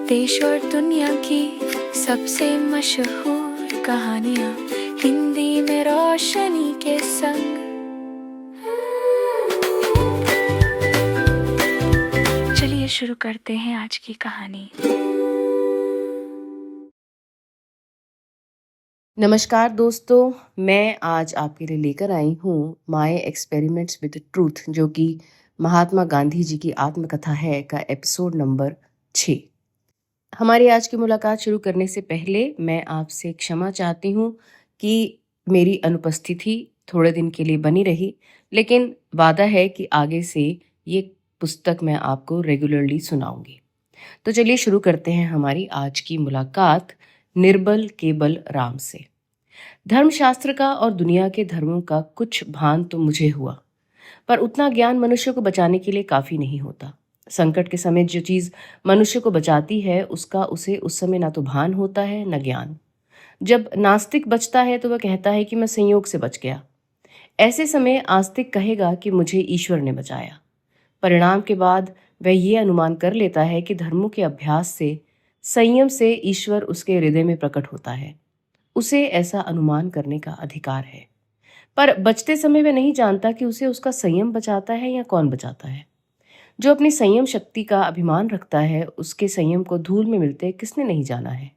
देश और दुनिया की सबसे मशहूर कहानियाँ हिंदी में रोशनी के संग। चलिए शुरू करते हैं आज की कहानी। नमस्कार दोस्तों, मैं आज आपके लिए लेकर आई हूँ माय एक्सपेरिमेंट्स विद ट्रूथ, जो कि महात्मा गांधी जी की आत्मकथा है का एपिसोड नंबर 6। हमारी आज की मुलाकात शुरू करने से पहले मैं आपसे क्षमा चाहती हूँ कि मेरी अनुपस्थिति थोड़े दिन के लिए बनी रही, लेकिन वादा है कि आगे से ये पुस्तक मैं आपको रेगुलरली सुनाऊंगी। तो चलिए शुरू करते हैं हमारी आज की मुलाकात निर्बल केबल राम से। धर्मशास्त्र का और दुनिया के धर्मों का कुछ भान तो मुझे हुआ, पर उतना ज्ञान मनुष्य को बचाने के लिए काफी नहीं होता। संकट के समय जो चीज मनुष्य को बचाती है उसका उसे उस समय ना तो भान होता है न ज्ञान। जब नास्तिक बचता है तो वह कहता है कि मैं संयोग से बच गया। ऐसे समय आस्तिक कहेगा कि मुझे ईश्वर ने बचाया। परिणाम के बाद वह ये अनुमान कर लेता है कि धर्मों के अभ्यास से, संयम से ईश्वर उसके हृदय में प्रकट होता है। उसे ऐसा अनुमान करने का अधिकार है, पर बचते समय वह नहीं जानता कि उसे उसका संयम बचाता है या कौन बचाता है। जो अपनी संयम शक्ति का अभिमान रखता है उसके संयम को धूल में मिलते किसने नहीं जाना है।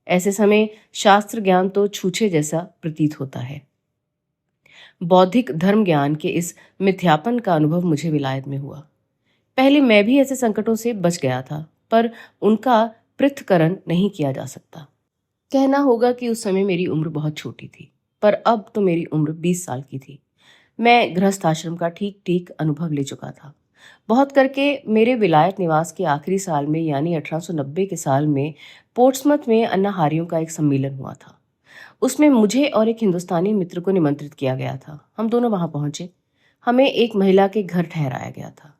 ऐसे समय शास्त्र ज्ञान तो छूछे जैसा प्रतीत होता है। बौद्धिक धर्म ज्ञान के इस मिथ्यापन का अनुभव मुझे विलायत में हुआ। पहले मैं भी ऐसे संकटों से बच गया था, पर उनका पृथक्करण नहीं किया जा सकता। कहना होगा कि उस समय मेरी उम्र बहुत छोटी थी, पर अब तो मेरी उम्र 20 साल की थी। मैं गृहस्थ आश्रम का ठीक ठीक अनुभव ले चुका था। बहुत करके मेरे विलायत निवास के आखिरी साल में यानी 1890 के साल में पोर्ट्समथ में अन्नाहारियों का एक सम्मेलन हुआ था। उसमें मुझे और एक हिंदुस्तानी मित्र को निमंत्रित किया गया था। हम दोनों वहां पहुंचे। हमें एक महिला के घर ठहराया गया था।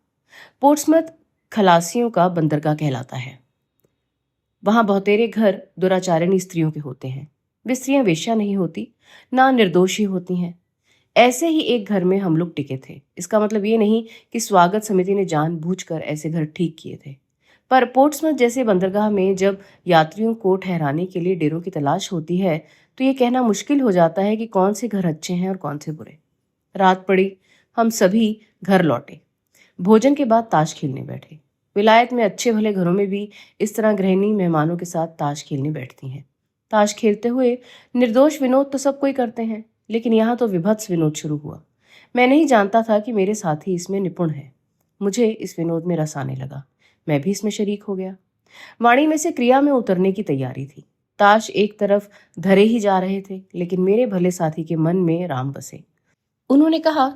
पोर्ट्समथ खलासियों का बंदरगाह कहलाता है। वहां बहुतेरे घर दुराचारिणी स्त्रियों के होते हैं। वे स्त्रियां वेश्या नहीं होती, ना निर्दोषी होती हैं। ऐसे ही एक घर में हम लोग टिके थे। इसका मतलब ये नहीं कि स्वागत समिति ने जानबूझकर ऐसे घर ठीक किए थे, पर पोर्ट्समथ जैसे बंदरगाह में जब यात्रियों को ठहराने के लिए डेरों की तलाश होती है तो ये कहना मुश्किल हो जाता है कि कौन से घर अच्छे हैं और कौन से बुरे। रात पड़ी, हम सभी घर लौटे। भोजन के बाद ताश खेलने बैठे। विलायत में अच्छे भले घरों में भी इस तरह गृहिणी मेहमानों के साथ ताश खेलने बैठती हैं। ताश खेलते हुए निर्दोष विनोद तो सब कोई करते हैं, लेकिन यहाँ तो विभत्स विनोद शुरू हुआ। मैं नहीं जानता था कि मेरे साथी इसमें निपुण है। मुझे इस विनोद में रस आने लगा। मैं भी इसमें शरीक हो गया। वाणी में से क्रिया में उतरने की तैयारी थी। ताश एक तरफ धरे ही जा रहे थे, लेकिन मेरे भले साथी के मन में राम बसे। उन्होंने कहा,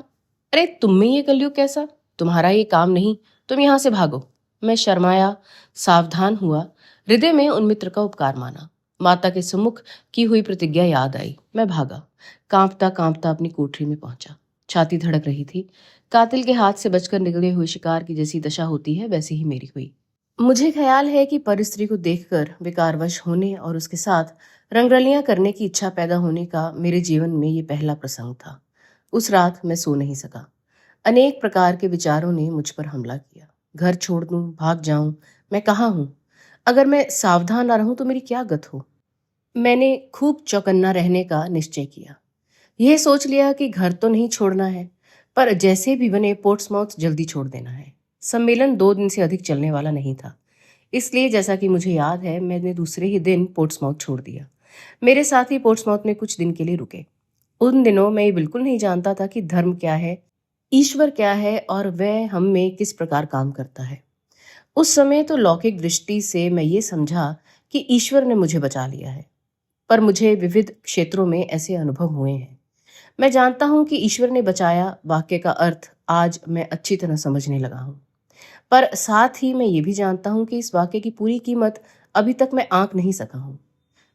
अरे तुम में ये कलयुग कैसा? तुम्हारा ये काम नहीं, तुम यहाँ से भागो। मैं शर्माया, सावधान हुआ। हृदय में उन मित्र का उपकार माना। माता के सम्मुख की हुई प्रतिज्ञा याद आई। मैं भागा, कांपता कांपता अपनी कोठरी में पहुंचा। छाती धड़क रही थी। कातिल के हाथ से बचकर निकले हुए शिकार की जैसी दशा होती है वैसी ही मेरी हुई। मुझे ख्याल है कि परिस्त्री को देखकर विकारवश होने और उसके साथ रंगरलियां करने की इच्छा पैदा होने का मेरे जीवन में ये पहला प्रसंग था। उस रात मैं सो नहीं सका। अनेक प्रकार के विचारों ने मुझ पर हमला किया। घर छोड़ दूं, भाग जाऊं, मैं कहाँ हूं? अगर मैं सावधान ना रहूं तो मेरी क्या गत हो? मैंने खूब चौकन्ना रहने का निश्चय किया। यह सोच लिया कि घर तो नहीं छोड़ना है, पर जैसे भी बने पोर्ट्समाउथ जल्दी छोड़ देना है। सम्मेलन 2 दिन से अधिक चलने वाला नहीं था, इसलिए जैसा कि मुझे याद है मैंने दूसरे ही दिन पोर्ट्समाउथ छोड़ दिया। मेरे साथ ही पोर्ट्समाउथ में कुछ दिन के लिए रुके। उन दिनों मैं ये बिल्कुल नहीं जानता था कि धर्म क्या है, ईश्वर क्या है और वह हम में किस प्रकार काम करता है। उस समय तो लौकिक दृष्टि से मैं ये समझा कि ईश्वर ने मुझे बचा लिया है, पर मुझे विविध क्षेत्रों में ऐसे अनुभव हुए हैं। मैं जानता हूं कि ईश्वर ने बचाया वाक्य का अर्थ आज मैं अच्छी तरह समझने लगा हूं, पर साथ ही मैं ये भी जानता हूं कि इस वाक्य की पूरी कीमत अभी तक मैं आंक नहीं सका हूं।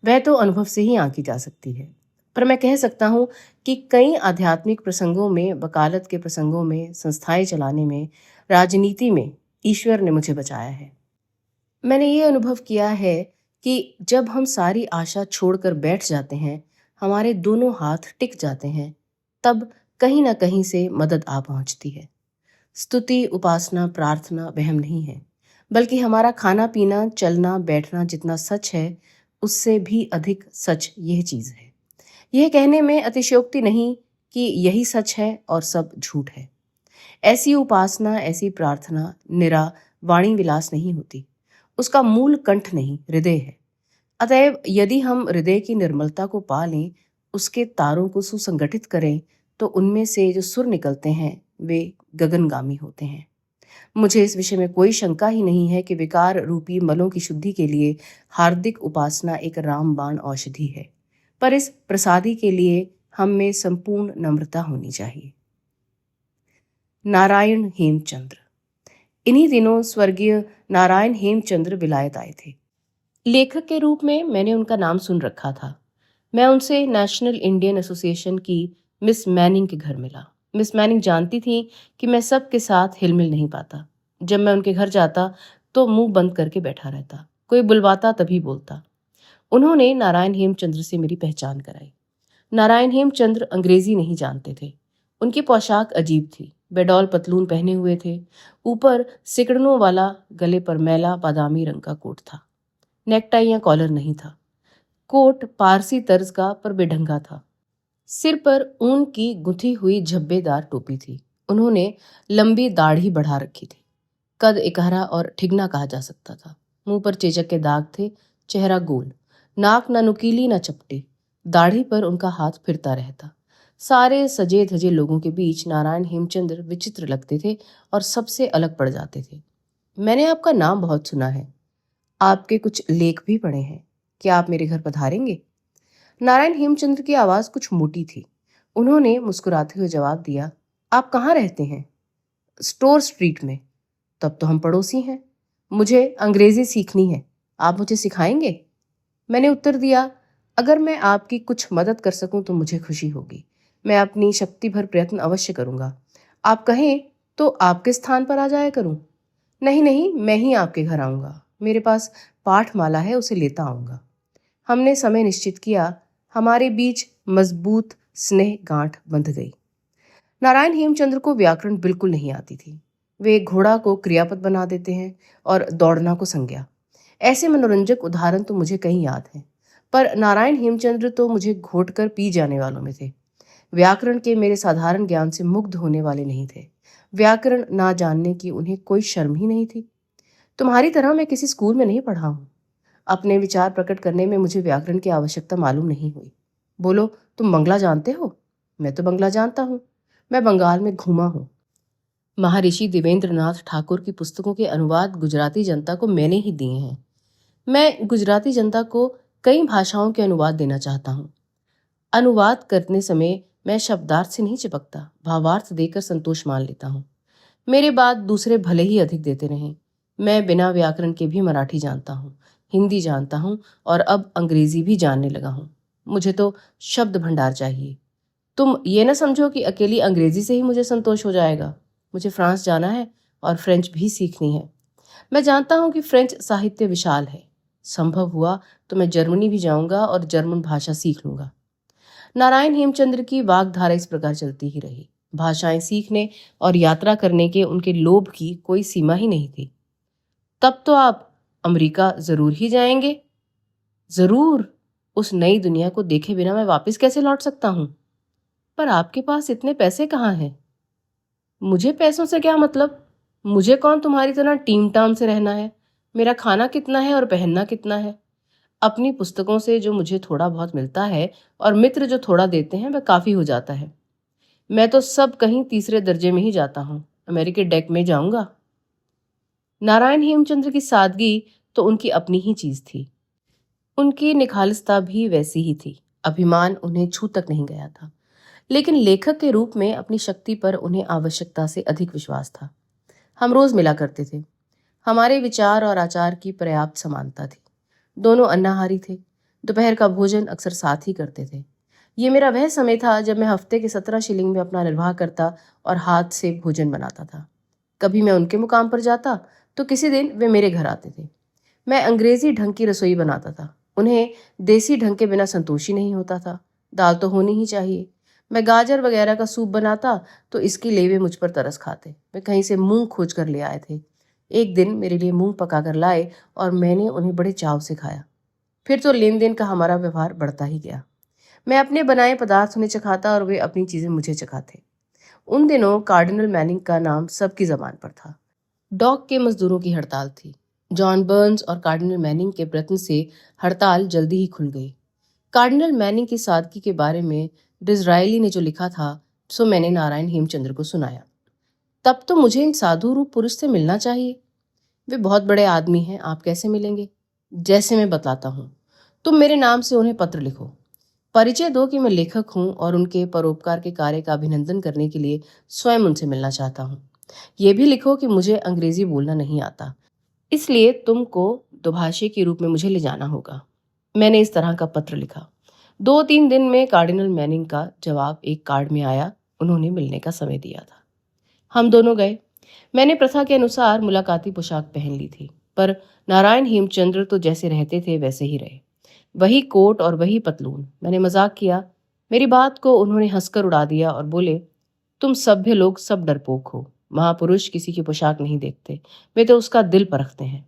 वह तो अनुभव से ही आंकी जा सकती है, पर मैं कह सकता हूं कि कई आध्यात्मिक प्रसंगों में, वकालत के प्रसंगों में, संस्थाएं चलाने में, राजनीति में ईश्वर ने मुझे बचाया है। मैंने ये अनुभव किया है कि जब हम सारी आशा छोड़कर बैठ जाते हैं, हमारे दोनों हाथ टिक जाते हैं, तब कहीं ना कहीं से मदद आ पहुंचती है। स्तुति, उपासना, प्रार्थना वहम नहीं है, बल्कि हमारा खाना पीना, चलना बैठना जितना सच है, उससे भी अधिक सच यह चीज़ है। यह कहने में अतिशयोक्ति नहीं कि यही सच है और सब झूठ है। ऐसी उपासना, ऐसी प्रार्थना निरा वाणी विलास नहीं होती। उसका मूल कंठ नहीं, हृदय है। अतएव यदि हम हृदय की निर्मलता को पा लें, उसके तारों को सुसंगठित करें, तो उनमें से जो सुर निकलते हैं वे गगनगामी होते हैं। मुझे इस विषय में कोई शंका ही नहीं है कि विकार रूपी मलों की शुद्धि के लिए हार्दिक उपासना एक रामबाण औषधि है, पर इस प्रसादी के लिए हम में संपूर्ण नम्रता होनी चाहिए। नारायण हेमचंद्र। इन्हीं दिनों स्वर्गीय नारायण हेमचंद्र विलायत आए थे। लेखक के रूप में मैंने उनका नाम सुन रखा था। मैं उनसे नेशनल इंडियन एसोसिएशन की मिस मैनिंग के घर मिला। मिस मैनिंग जानती थी कि मैं सबके साथ हिलमिल नहीं पाता। जब मैं उनके घर जाता तो मुंह बंद करके बैठा रहता, कोई बुलवाता तभी बोलता। उन्होंने नारायण हेमचंद्र से मेरी पहचान कराई। नारायण हेमचंद्र अंग्रेजी नहीं जानते थे। उनकी पोशाक अजीब थी। बेडौल पतलून पहने हुए थे, ऊपर सिकड़नों वाला, गले पर मैला बादामी रंग का कोट था। नेकटाई या कॉलर नहीं था। कोट पारसी तर्ज का पर बेढंगा था। सिर पर ऊन की गुथी हुई झब्बेदार टोपी थी। उन्होंने लंबी दाढ़ी बढ़ा रखी थी। कद इकहरा और ठिगना कहा जा सकता था। मुंह पर चेचक के दाग थे। चेहरा गोल, नाक न नुकीली न चपटी। दाढ़ी पर उनका हाथ फिरता रहता। सारे सजे धजे लोगों के बीच नारायण हेमचंद्र विचित्र लगते थे और सबसे अलग पड़ जाते थे। मैंने आपका नाम बहुत सुना है, आपके कुछ लेख भी पढ़े हैं, क्या आप मेरे घर पधारेंगे? नारायण हेमचंद्र की आवाज कुछ मोटी थी। उन्होंने मुस्कुराते हुए जवाब दिया, आप कहाँ रहते हैं? स्टोर स्ट्रीट में। तब तो हम पड़ोसी हैं। मुझे अंग्रेजी सीखनी है, आप मुझे सिखाएंगे? मैंने उत्तर दिया, अगर मैं आपकी कुछ मदद कर सकूं तो मुझे खुशी होगी। मैं अपनी शक्ति भर प्रयत्न अवश्य करूंगा। आप कहें तो आपके स्थान पर आ जाया करूं। नहीं नहीं, मैं ही आपके घर आऊंगा। मेरे पास पाठमाला है, उसे लेता आऊंगा। हमने समय निश्चित किया। हमारे बीच मजबूत स्नेह गांठ बंध गई। नारायण हेमचंद्र को व्याकरण बिल्कुल नहीं आती थी। वे घोड़ा को क्रियापद बना देते हैं और दौड़ना को संज्ञा। ऐसे मनोरंजक उदाहरण तो मुझे कहीं याद हैं, पर नारायण हेमचंद्र तो मुझे घोट कर पी जाने वालों में थे। व्याकरण के मेरे साधारण ज्ञान से मुग्ध होने वाले नहीं थे। व्याकरण ना जानने की उन्हें कोई शर्म ही नहीं थी। तुम्हारी तरह मैं किसी स्कूल में नहीं पढ़ा हूं। अपने विचार प्रकट करने में मुझे व्याकरण की आवश्यकता मालूम नहीं हुई। बोलो, तुम बंगला जानते हो? मैं तो बंगला जानता हूँ। मैं बंगाल में घूमा हूँ। महर्षि देवेंद्रनाथ ठाकुर की पुस्तकों के अनुवाद गुजराती जनता को मैंने ही दिए हैं। मैं गुजराती जनता को कई भाषाओं के अनुवाद देना चाहता हूँ। अनुवाद करने समय मैं शब्दार्थ से नहीं चिपकता, भावार्थ देकर संतोष मान लेता हूँ। मेरे बाद दूसरे भले ही अधिक देते रहें। मैं बिना व्याकरण के भी मराठी जानता हूँ, हिंदी जानता हूँ और अब अंग्रेजी भी जानने लगा हूँ। मुझे तो शब्द भंडार चाहिए। तुम ये न समझो कि अकेली अंग्रेजी से ही मुझे संतोष हो जाएगा। मुझे फ्रांस जाना है और फ्रेंच भी सीखनी है। मैं जानता हूँ कि फ्रेंच साहित्य विशाल है। संभव हुआ तो मैं जर्मनी भी जाऊंगा और जर्मन भाषा सीख लूंगा। नारायण हेमचंद्र की वाग्धारा इस प्रकार चलती ही रही। भाषाएं सीखने और यात्रा करने के उनके लोभ की कोई सीमा ही नहीं थी। तब तो आप अमेरिका जरूर ही जाएंगे? जरूर। उस नई दुनिया को देखे बिना मैं वापस कैसे लौट सकता हूँ? पर आपके पास इतने पैसे कहाँ हैं? मुझे पैसों से क्या मतलब? मुझे कौन तुम्हारी तरह टीम टाम से रहना है? मेरा खाना कितना है और पहनना कितना है? अपनी पुस्तकों से जो मुझे थोड़ा बहुत मिलता है और मित्र जो थोड़ा देते हैं वह काफी हो जाता है। मैं तो सब कहीं तीसरे दर्जे में ही जाता हूँ। अमेरिकी डेक में जाऊंगा। नारायण हेमचंद्र की सादगी तो उनकी अपनी ही चीज थी। उनकी निखालसता भी वैसी ही थी। अभिमान उन्हें छू तक नहीं गया था। लेकिन लेखक के रूप में अपनी शक्ति पर उन्हें आवश्यकता से अधिक विश्वास था। हम रोज मिला करते थे। हमारे विचार और आचार की पर्याप्त समानता थी। दोनों अन्नाहारी थे। दोपहर का भोजन अक्सर साथ ही करते थे। ये मेरा वह समय था जब मैं हफ्ते के 17 शिलिंग में अपना निर्वाह करता और हाथ से भोजन बनाता था। कभी मैं उनके मुकाम पर जाता तो किसी दिन वे मेरे घर आते थे। मैं अंग्रेजी ढंग की रसोई बनाता था। उन्हें देसी ढंग के बिना संतोष ही नहीं होता था। दाल तो होनी ही चाहिए। मैं गाजर वगैरह का सूप बनाता तो इसके लिए वे मुझ पर तरस खाते। वे कहीं से मूंग खोज कर ले आए थे। एक दिन मेरे लिए मूंग पकाकर लाए और मैंने उन्हें बड़े चाव से खाया। फिर तो लेन देन का हमारा व्यवहार बढ़ता ही गया। मैं अपने बनाए पदार्थ उन्हें चखाता और वे अपनी चीजें मुझे चखाते। उन दिनों कार्डिनल मैनिंग का नाम सबकी जबान पर था। डॉक के मजदूरों की हड़ताल थी। जॉन बर्न्स और कार्डिनल मैनिंग के प्रयत्न से हड़ताल जल्दी ही खुल गई। कार्डिनल मैनिंग की सादगी के बारे में डिज़रायली ने जो लिखा था सो मैंने नारायण हेमचंद्र को सुनाया। तब तो मुझे इन साधु रूप पुरुष से मिलना चाहिए। वे बहुत बड़े आदमी हैं, आप कैसे मिलेंगे? जैसे मैं बतलाता हूँ। तुम मेरे नाम से उन्हें पत्र लिखो, परिचय दो कि मैं लेखक हूँ और उनके परोपकार के कार्य का अभिनंदन करने के लिए स्वयं उनसे मिलना चाहता हूँ। ये भी लिखो कि मुझे अंग्रेजी बोलना नहीं आता, इसलिए तुमको दुभाषी के रूप में मुझे ले जाना होगा। मैंने इस तरह का पत्र लिखा। 2-3 दिन में कार्डिनल मैनिंग का जवाब एक कार्ड में आया। उन्होंने मिलने का समय दिया था। हम दोनों गए। मैंने प्रथा के अनुसार मुलाकाती पोशाक पहन ली थी, पर नारायण हेमचंद्र तो जैसे रहते थे वैसे ही रहे। वही कोट और वही पतलून। मैंने मजाक किया। मेरी बात को उन्होंने हंसकर उड़ा दिया और बोले, तुम सभ्य लोग सब डरपोक हो। महापुरुष किसी की पोशाक नहीं देखते, वे तो उसका दिल परखते हैं।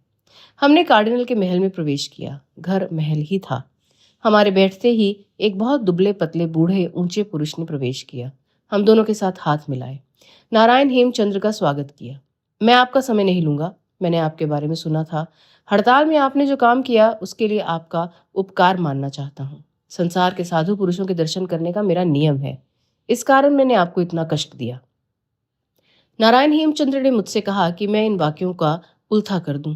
हमने कार्डिनल के महल में प्रवेश किया। घर महल ही था। हमारे बैठते ही एक बहुत दुबले पतले बूढ़े ऊंचे पुरुष ने प्रवेश किया। हम दोनों के साथ हाथ मिलाए। नारायण हेमचंद्र का स्वागत किया। मैं आपका समय नहीं लूंगा। मैंने आपके बारे में सुना था। हड़ताल में आपने जो काम किया उसके लिए आपका उपकार मानना चाहता हूँ। संसार के साधु पुरुषों के दर्शन करने का मेरा नियम है। इस कारण मैंने आपको इतना कष्ट दिया। नारायण हेमचंद्र ने मुझसे कहा कि मैं इन वाक्यों का उल्था कर दूं।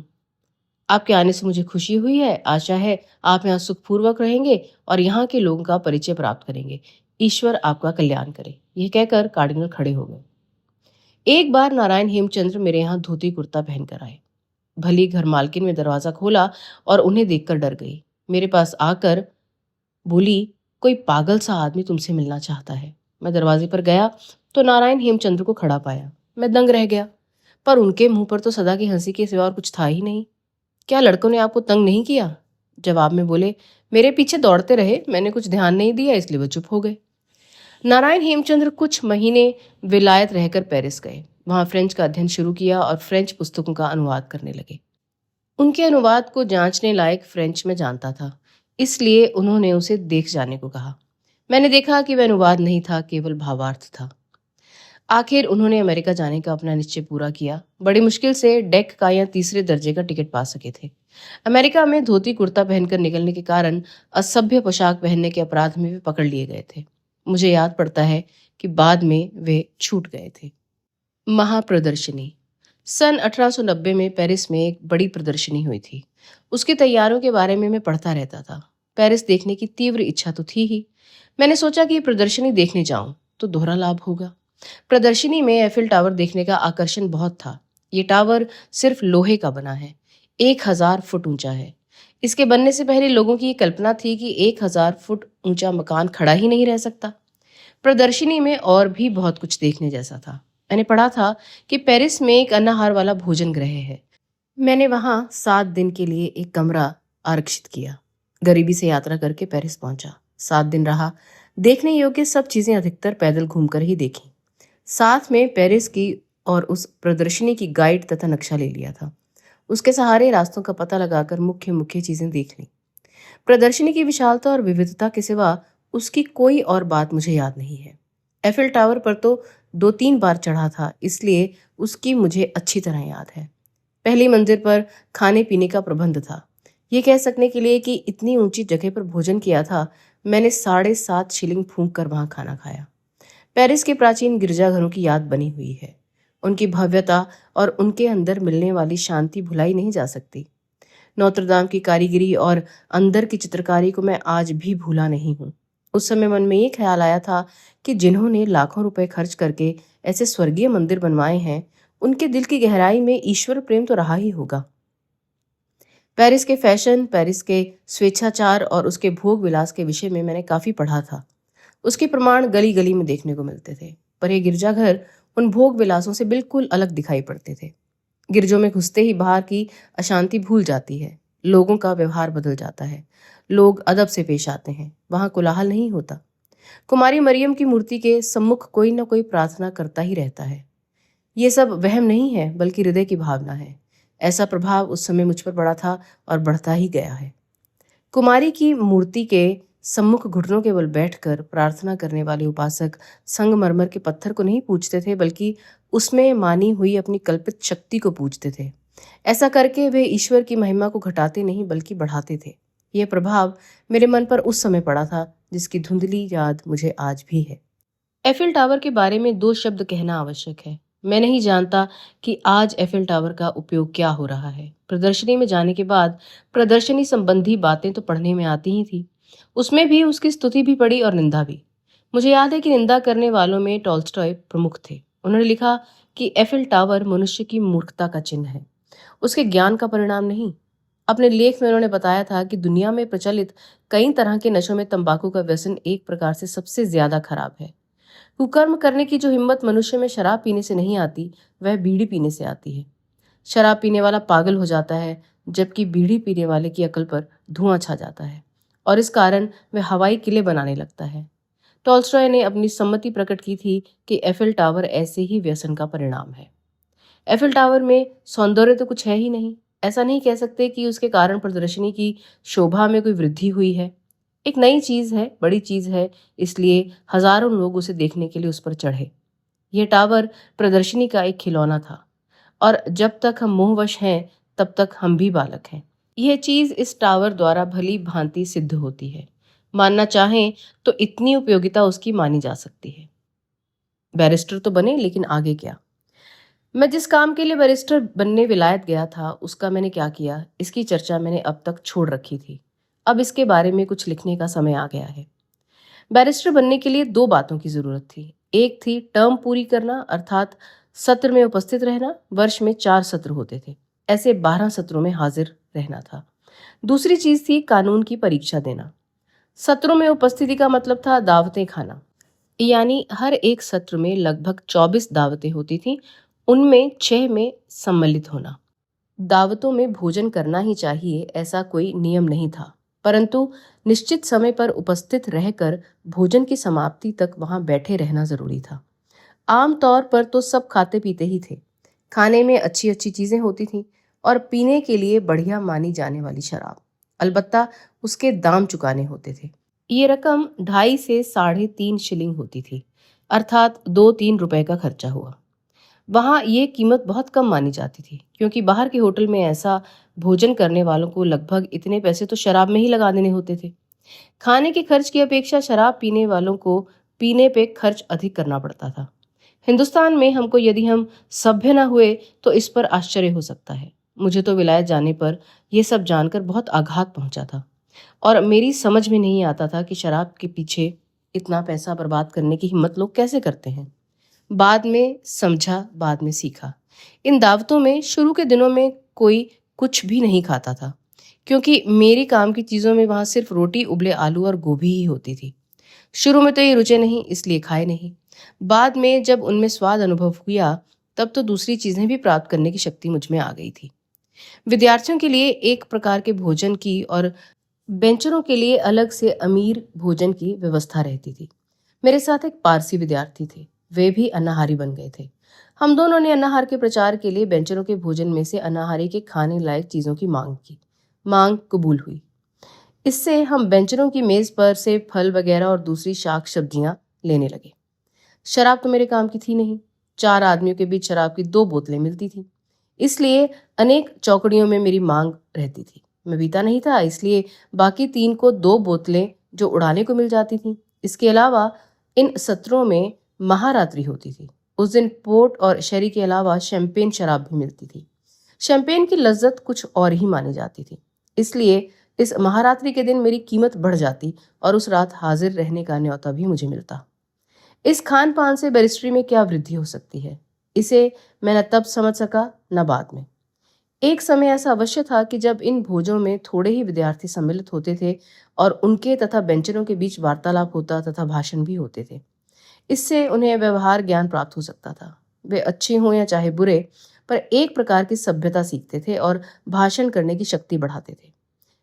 आपके आने से मुझे खुशी हुई है। आशा है आप यहाँ सुखपूर्वक रहेंगे और यहाँ के लोगों का परिचय प्राप्त करेंगे। ईश्वर आपका कल्याण करे। यह कहकर कार्डिनल खड़े हो गए। एक बार नारायण हेमचंद्र मेरे यहाँ धोती कुर्ता पहनकर आए। भली घर मालकिन ने दरवाजा खोला और उन्हें देखकर डर गई। मेरे पास आकर बोली, कोई पागल सा आदमी तुमसे मिलना चाहता है। मैं दरवाजे पर गया तो नारायण हेमचंद्र को खड़ा पाया। मैं दंग रह गया, पर उनके मुंह पर तो सदा की हंसी के सिवा और कुछ था ही नहीं। क्या लड़कों ने आपको तंग नहीं किया? जवाब में बोले, मेरे पीछे दौड़ते रहे, मैंने कुछ ध्यान नहीं दिया इसलिए वो चुप हो गए। नारायण हेमचंद्र कुछ महीने विलायत रहकर पेरिस गए। वहां फ्रेंच का अध्ययन शुरू किया और फ्रेंच पुस्तकों का अनुवाद करने लगे। उनके अनुवाद को जांचने लायक फ्रेंच में जानता था, इसलिए उन्होंने उसे देख जाने को कहा। मैंने देखा कि वह अनुवाद नहीं था, केवल भावार्थ था। आखिर उन्होंने अमेरिका जाने का अपना निश्चय पूरा किया। बड़ी मुश्किल से डेक का या तीसरे दर्जे का टिकट पा सके थे। अमेरिका में धोती कुर्ता पहनकर निकलने के कारण असभ्य पोशाक पहनने के अपराध में वे पकड़ लिए गए थे। मुझे याद पड़ता है कि बाद में वे छूट गए थे। महाप्रदर्शनी। सन 1890 में पेरिस में एक बड़ी प्रदर्शनी हुई थी। उसकी तैयारियों के बारे में मैं पढ़ता रहता था। पेरिस देखने की तीव्र इच्छा तो थी ही। मैंने सोचा कि प्रदर्शनी देखने जाऊं तो दोहरा लाभ होगा। प्रदर्शनी में एफिल टावर देखने का आकर्षण बहुत था। ये टावर सिर्फ लोहे का बना है, 1000 फुट ऊंचा है। इसके बनने से पहले लोगों की ये कल्पना थी कि 1000 फुट ऊंचा मकान खड़ा ही नहीं रह सकता। प्रदर्शनी में और भी बहुत कुछ देखने जैसा था। मैंने पढ़ा था कि पेरिस में एक अन्नाहार वाला भोजन गृह है। मैंने वहां 7 दिन के लिए एक कमरा आरक्षित किया। गरीबी से यात्रा करके पेरिस पहुंचा। 7 दिन रहा। देखने योग्य सब चीजें अधिकतर पैदल घूमकर ही देखी। साथ में पेरिस की और उस प्रदर्शनी की गाइड तथा नक्शा ले लिया था। उसके सहारे रास्तों का पता लगाकर मुख्य मुख्य चीजें देख ली। प्रदर्शनी की विशालता और विविधता के सिवा उसकी कोई और बात मुझे याद नहीं है। एफिल टावर पर तो 2-3 बार चढ़ा था, इसलिए उसकी मुझे अच्छी तरह याद है। पहली मंजिल पर खाने पीने का प्रबंध था। ये कह सकने के लिए कि इतनी ऊंची जगह पर भोजन किया था, मैंने 7.5 शिलिंग फूंक कर वहां खाना खाया। पेरिस के प्राचीन गिरजाघरों की याद बनी हुई है। उनकी भव्यता और उनके अंदर मिलने वाली शांति भुलाई नहीं जा सकती। नोत्रदाम की कारीगरी और अंदर की चित्रकारी को मैं आज भी भूला नहीं हूँ। उस समय मन में ये ख्याल आया था कि जिन्होंने लाखों रुपए खर्च करके ऐसे स्वर्गीय मंदिर बनवाए हैं, उनके दिल की गहराई में ईश्वर प्रेम तो रहा ही होगा। पेरिस के फैशन, पेरिस के स्वेच्छाचार और उसके भोग विलास के विषय में मैंने काफी पढ़ा था। उसके प्रमाण गली गली में देखने को मिलते थे, पर यह गिरजाघर उन भोग विलासों से बिल्कुल अलग दिखाई पड़ते थे। गिरजों में घुसते ही बाहर की अशांति भूल जाती है। लोगों का व्यवहार बदल जाता है। लोग अदब से पेश आते हैं। वहां कोलाहल नहीं होता। कुमारी मरियम की मूर्ति के सम्मुख कोई न कोई प्रार्थना करता ही रहता है। ये सब वहम नहीं है, बल्कि हृदय की भावना है। ऐसा प्रभाव उस समय मुझ पर पड़ा था और बढ़ता ही गया है। कुमारी की मूर्ति के सम्मुख घुटनों के बल बैठकर प्रार्थना करने वाले उपासक संगमरमर के पत्थर को नहीं पूजते थे, बल्कि उसमें मानी हुई अपनी कल्पित शक्ति को पूजते थे। ऐसा करके वे ईश्वर की महिमा को घटाते नहीं बल्कि बढ़ाते थे। यह प्रभाव मेरे मन पर उस समय पड़ा था, जिसकी धुंधली याद मुझे आज भी है। एफिल टावर के बारे में 2 शब्द कहना आवश्यक है। मैं नहीं जानता कि आज एफिल टावर का उपयोग क्या हो रहा है। प्रदर्शनी में जाने के बाद प्रदर्शनी संबंधी बातें तो पढ़ने में आती ही थी। उसमें भी उसकी स्तुति भी पड़ी और निंदा भी। मुझे याद है कि निंदा करने वालों में टॉल्स्टॉय प्रमुख थे। उन्होंने लिखा कि एफिल टावर मनुष्य की मूर्खता का चिन्ह है, उसके ज्ञान का परिणाम नहीं। अपने लेख में उन्होंने बताया था कि दुनिया में प्रचलित कई तरह के नशों में तंबाकू का व्यसन एक प्रकार से सबसे ज्यादा खराब है। कुकर्म करने की जो हिम्मत मनुष्य में शराब पीने से नहीं आती, वह बीड़ी पीने से आती है। शराब पीने वाला पागल हो जाता है, जबकि बीड़ी पीने वाले की अकल पर धुआं छा जाता है और इस कारण वह हवाई किले बनाने लगता है। टॉल्स्टॉय ने अपनी सम्मति प्रकट की थी कि एफिल टावर ऐसे ही व्यसन का परिणाम है। एफिल टावर में सौंदर्य तो कुछ है ही नहीं। ऐसा नहीं कह सकते कि उसके कारण प्रदर्शनी की शोभा में कोई वृद्धि हुई है। एक नई चीज है, बड़ी चीज है, इसलिए हजारों लोग उसे देखने के लिए उस पर चढ़े। यह टावर प्रदर्शनी का एक खिलौना था और जब तक हम मोहवश हैं, तब तक हम भी बालक हैं। यह चीज इस टावर द्वारा भली भांति सिद्ध होती है। मानना चाहें तो इतनी उपयोगिता उसकी मानी जा सकती है। बैरिस्टर तो बने, लेकिन आगे क्या? मैं जिस काम के लिए बैरिस्टर बनने विलायत गया था, उसका मैंने क्या किया, इसकी चर्चा मैंने अब तक छोड़ रखी थी। अब इसके बारे में कुछ लिखने का समय आ गया है। बैरिस्टर बनने के लिए 2 बातों की जरूरत थी। एक थी टर्म पूरी करना, अर्थात सत्र में उपस्थित रहना। वर्ष में 4 सत्र होते थे, ऐसे 12 सत्रों में हाजिर रहना था। दूसरी चीज थी कानून की परीक्षा देना। सत्रों में उपस्थिति का मतलब था दावतें खाना, यानी हर एक सत्र में लगभग 24 दावतें होती थीं, उनमें 6 में सम्मिलित होना। दावतों में भोजन करना ही चाहिए, ऐसा कोई नियम नहीं था, परंतु निश्चित समय पर उपस्थित रहकर भोजन की समाप्ति तक वहां बैठे रहना जरूरी था। आम तौर पर तो सब खाते पीते ही थे। खाने में अच्छी अच्छी चीजें होती थीं और पीने के लिए बढ़िया मानी जाने वाली शराब। अलबत्ता उसके दाम चुकाने होते थे। ये रकम 2.5 से 3.5 शिलिंग होती थी, अर्थात 2-3 रुपए का खर्चा हुआ। वहां ये कीमत बहुत कम मानी जाती थी, क्योंकि बाहर के होटल में ऐसा भोजन करने वालों को लगभग इतने पैसे तो शराब में ही लगा देने होते थे। खाने के खर्च की अपेक्षा शराब पीने वालों को पीने पे खर्च अधिक करना पड़ता था। हिंदुस्तान में हमको यदि हम सभ्य न हुए तो इस पर आश्चर्य हो सकता है। मुझे तो विलायत जाने पर यह सब जानकर बहुत आघात पहुंचा था और मेरी समझ में नहीं आता था कि शराब के पीछे इतना पैसा बर्बाद करने की हिम्मत लोग कैसे करते हैं। बाद में समझा, बाद में सीखा। इन दावतों में शुरू के दिनों में कोई कुछ भी नहीं खाता था, क्योंकि मेरी काम की चीज़ों में वहाँ सिर्फ रोटी, उबले आलू और गोभी ही होती थी। शुरू में तो ये रुचे नहीं, इसलिए खाए नहीं। बाद में जब उनमें स्वाद अनुभव हुआ, तब तो दूसरी चीज़ें भी प्राप्त करने की शक्ति मुझ में आ गई थी। विद्यार्थियों के लिए एक प्रकार के भोजन की और बेंचरों के लिए अलग से अमीर भोजन की व्यवस्था रहती थी। मेरे साथ एक पारसी विद्यार्थी थे, वे भी अन्नाहारी बन गए थे। हम दोनों ने अन्नाहार के प्रचार के लिए बेंचरों के भोजन में से अन्नाहारी के खाने लायक चीजों की मांग की। मांग कबूल हुई। इससे हम बेंचरों की मेज पर से फल वगैरह और दूसरी शाक सब्जियां लेने लगे। शराब तो मेरे काम की थी नहीं। 4 आदमियों के बीच शराब की 2 बोतलें मिलती थी, इसलिए अनेक चौकड़ियों में मेरी मांग रहती थी। मैं पीता नहीं था, इसलिए बाकी 3 को 2 बोतलें जो उड़ाने को मिल जाती थी। इसके अलावा इन सत्रों में महारात्रि होती थी। उस दिन पोर्ट और शरी के अलावा शैंपेन शराब भी मिलती थी। शैंपेन की लज्जत कुछ और ही मानी जाती थी, इसलिए इस महारात्रि के दिन मेरी कीमत बढ़ जाती और उस रात हाजिर रहने का न्योता भी मुझे मिलता। इस खान पान से बैरिस्ट्री में क्या वृद्धि हो सकती है, इसे मैं न तब समझ सका न बाद में। एक समय ऐसा अवश्य था कि जब इन भोजों में थोड़े ही विद्यार्थी सम्मिलित होते थे और उनके तथा बेंचरों के बीच वार्तालाप होता तथा भाषण भी होते थे। इससे उन्हें व्यवहार ज्ञान प्राप्त हो सकता था। वे अच्छे हों या चाहे बुरे, पर एक प्रकार की सभ्यता सीखते थे और भाषण करने की शक्ति बढ़ाते थे।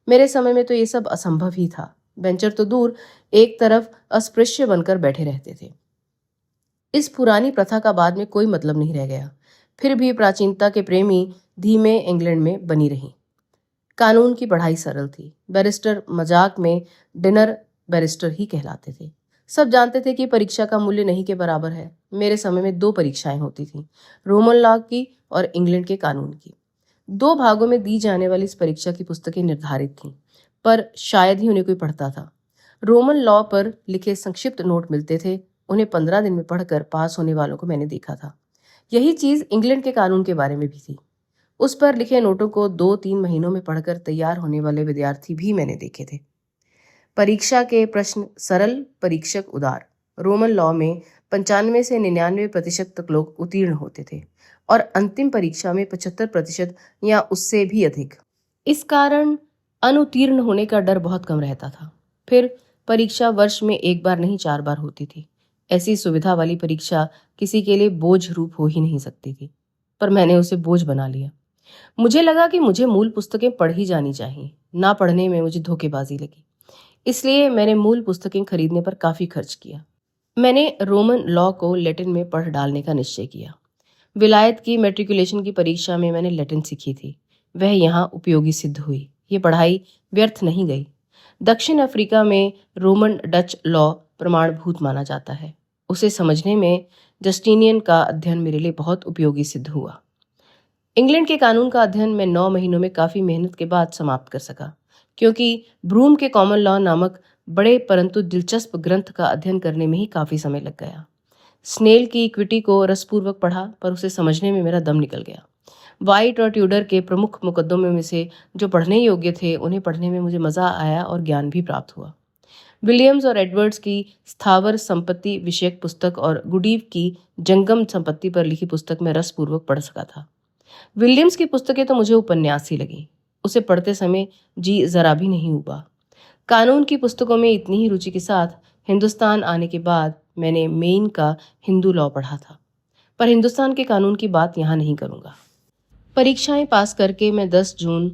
मेरे समय में तो ये सब असंभव ही था। बेंचर तो दूर, एक तरफ अस्पृश्य बनकर बैठे रहते थे। इस पुरानी प्रथा का बाद में कोई मतलब नहीं रह गया। फिर भी प्राचीनता के प्रेमी धीमे इंग्लैंड में बनी रही। कानून की पढ़ाई सरल थी। बैरिस्टर मजाक में डिनर बैरिस्टर ही कहलाते थे। सब जानते थे कि परीक्षा का मूल्य नहीं के बराबर है। मेरे समय में 2 परीक्षाएं होती थीं, रोमन लॉ की और इंग्लैंड के कानून की। 2 भागों में दी जाने वाली इस परीक्षा की पुस्तकें निर्धारित थीं, पर शायद ही उन्हें कोई पढ़ता था। रोमन लॉ पर लिखे संक्षिप्त नोट मिलते थे, उन्हें 15 दिन में पढ़कर पास होने वालों को मैंने देखा था। यही चीज इंग्लैंड के कानून के बारे में भी थी। उस पर लिखे नोटों को 2-3 महीनों में पढ़कर तैयार होने वाले विद्यार्थी भी मैंने देखे थे। परीक्षा के प्रश्न सरल, परीक्षक उदार। रोमन लॉ में 95 से 99% तक लोग उत्तीर्ण होते थे और अंतिम परीक्षा में 75% या उससे भी अधिक। इस कारण अनुत्तीर्ण होने का डर बहुत कम रहता था। फिर परीक्षा वर्ष में 1 बार नहीं 4 बार होती थी। ऐसी सुविधा वाली परीक्षा किसी के लिए बोझ रूप हो ही नहीं सकती थी, पर मैंने उसे बोझ बना लिया। मुझे लगा कि मुझे मूल पुस्तकें पढ़ी जानी चाहिए। ना पढ़ने में मुझे धोखेबाजी लगी, इसलिए मैंने मूल पुस्तकें खरीदने पर काफी खर्च किया। मैंने रोमन लॉ को लैटिन में पढ़ डालने का निश्चय किया। विलायत की मैट्रिकुलेशन की परीक्षा में मैंने लैटिन सीखी थी, वह यहाँ उपयोगी सिद्ध हुई। ये पढ़ाई व्यर्थ नहीं गई। दक्षिण अफ्रीका में रोमन डच लॉ प्रमाणभूत माना जाता है। उसे समझने में जस्टिनियन का अध्ययन मेरे लिए बहुत उपयोगी सिद्ध हुआ। इंग्लैंड के कानून का अध्ययन मैं 9 महीनों में काफी मेहनत के बाद समाप्त कर सका, क्योंकि ब्रूम के कॉमन लॉ नामक बड़े परंतु दिलचस्प ग्रंथ का अध्ययन करने में ही काफी समय लग गया। स्नेल की इक्विटी को रसपूर्वक पढ़ा, पर उसे समझने में मेरा दम निकल गया। वाइट और ट्यूडर के प्रमुख मुकदमों में से जो पढ़ने योग्य थे, उन्हें पढ़ने में मुझे मजा आया और ज्ञान भी प्राप्त हुआ। विलियम्स और एडवर्ड्स की स्थावर संपत्ति विषयक पुस्तक और गुडीव की जंगम संपत्ति पर लिखी पुस्तक में रसपूर्वक पढ़ सका था। विलियम्स की पुस्तकें तो मुझे उपन्यास ही लगी। उसे पढ़ते समय जी जरा भी नहीं उबा। कानून की पुस्तकों में इतनी ही रुचि के साथ हिंदुस्तान आने के बाद मैंने मेन का हिंदू लॉ पढ़ा था, पर हिंदुस्तान के कानून की बात यहाँ नहीं करूँगा। परीक्षाएं पास करके मैं 10 जून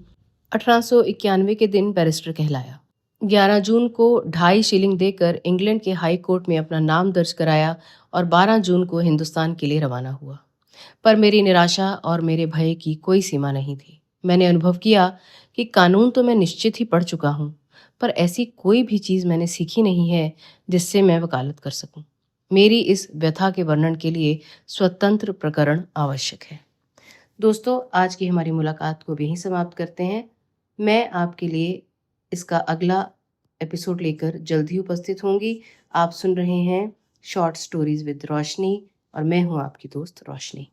1891 के दिन बैरिस्टर कहलाया। 11 जून को 2.5 शिलिंग देकर इंग्लैंड के हाई कोर्ट में अपना नाम दर्ज कराया और 12 जून को हिंदुस्तान के लिए रवाना हुआ। पर मेरी निराशा और मेरे भय की कोई सीमा नहीं थी। मैंने अनुभव किया कि कानून तो मैं निश्चित ही पढ़ चुका हूँ, पर ऐसी कोई भी चीज़ मैंने सीखी नहीं है जिससे मैं वकालत कर सकूं। मेरी इस व्यथा के वर्णन के लिए स्वतंत्र प्रकरण आवश्यक है। दोस्तों, आज की हमारी मुलाकात को भी यहीं समाप्त करते हैं। मैं आपके लिए इसका अगला एपिसोड लेकर जल्द ही उपस्थित होंगी। आप सुन रहे हैं शॉर्ट स्टोरीज विद रोशनी और मैं हूँ आपकी दोस्त रोशनी।